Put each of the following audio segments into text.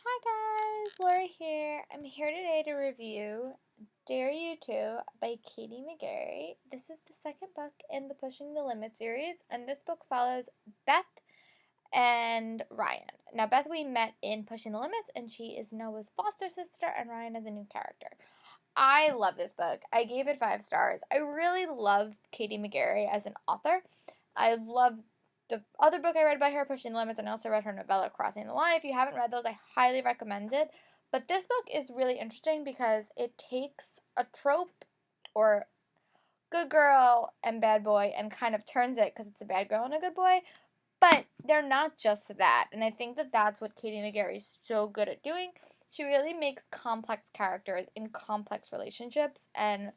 Hi guys, Lori here. I'm here today to review Dare You To by Katie McGarry. This is the second book in the Pushing the Limit series, and this book follows Beth and Ryan. Now, Beth we met in Pushing the Limits, and she is Noah's foster sister, and Ryan is a new character. I love this book. I gave it 5 stars. I really loved Katie McGarry as an author. I loved the other book I read by her, Pushing the Limits, and I also read her novella, Crossing the Line. If you haven't read those, I highly recommend it. But this book is really interesting because it takes a trope or good girl and bad boy and kind of turns it because it's a bad girl and a good boy. But they're not just that. And I think that that's what Katie McGarry is so good at doing. She really makes complex characters in complex relationships, and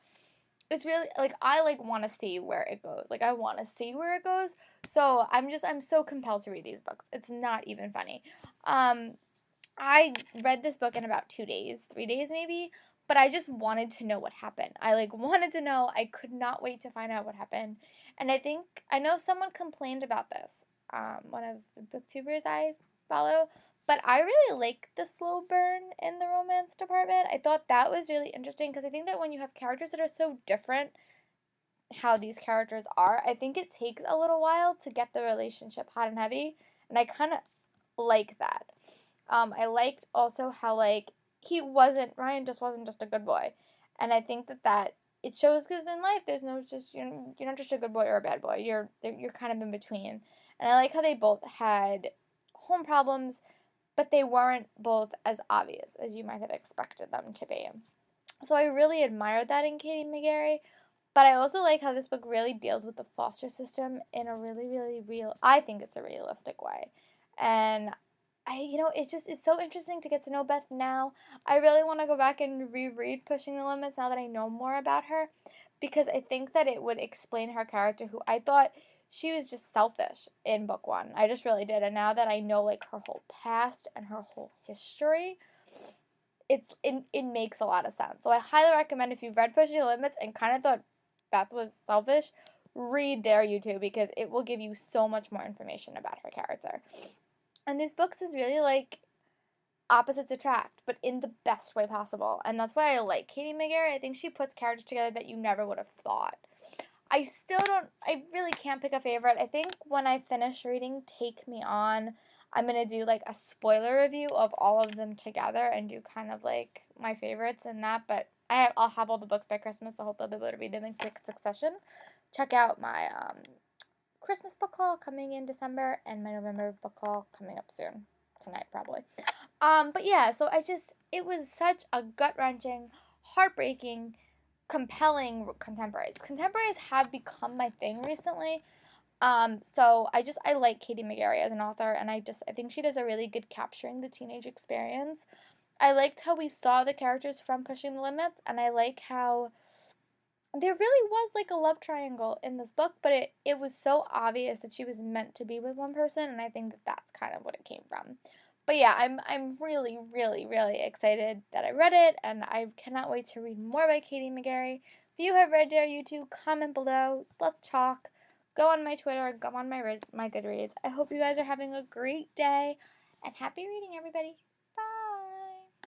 it's really I want to see where it goes. I want to see where it goes. So I'm so compelled to read these books. It's not even funny. I read this book in about 2 days, 3 days maybe, but I just wanted to know what happened. I wanted to know. I could not wait to find out what happened. And I know someone complained about this. One of the booktubers I follow, but I really like the slow burn in the romance department. I thought that was really interesting because I think that when you have characters that are so different, how these characters are, I think it takes a little while to get the relationship hot and heavy, and I kind of like that. I liked also how Ryan just wasn't just a good boy, and I think that it shows because in life there's no just you're not just a good boy or a bad boy. You're kind of in between, and I like how they both had home problems, but they weren't both as obvious as you might have expected them to be. So I really admired that in Katie McGarry. But I also like how this book really deals with the foster system in a really, really I think it's a realistic way. And it's so interesting to get to know Beth now. I really want to go back and reread Pushing the Limits now that I know more about her, because I think that it would explain her character, who I thought she was just selfish in book one. I just really did. And now that I know her whole past and her whole history, it makes a lot of sense. So I highly recommend, if you've read Pushing the Limits and kind of thought Beth was selfish, read Dare You To, because it will give you so much more information about her character. And these books is really opposites attract, but in the best way possible. And that's why I like Katie McGarry. I think she puts characters together that you never would have thought. I really can't pick a favorite. I think when I finish reading Take Me On, I'm going to do a spoiler review of all of them together and do kind of my favorites in that. But I'll have all the books by Christmas, so I hope I'll be able to read them in quick succession. Check out my Christmas book haul coming in December and my November book haul coming up soon. Tonight, probably. But yeah, so it was such a gut-wrenching, heartbreaking, compelling contemporaries. Contemporaries have become my thing recently. So I like Katie McGarry as an author, and I think she does a really good capturing the teenage experience. I liked how we saw the characters from Pushing the Limits, and I like how there really was a love triangle in this book, but it was so obvious that she was meant to be with one person, and I think that that's kind of what it came from. But yeah, I'm really, really, really excited that I read it, and I cannot wait to read more by Katie McGarry. If you have read Dare You To, comment below. Let's talk. Go on my Twitter. Go on my Goodreads. I hope you guys are having a great day, and happy reading, everybody.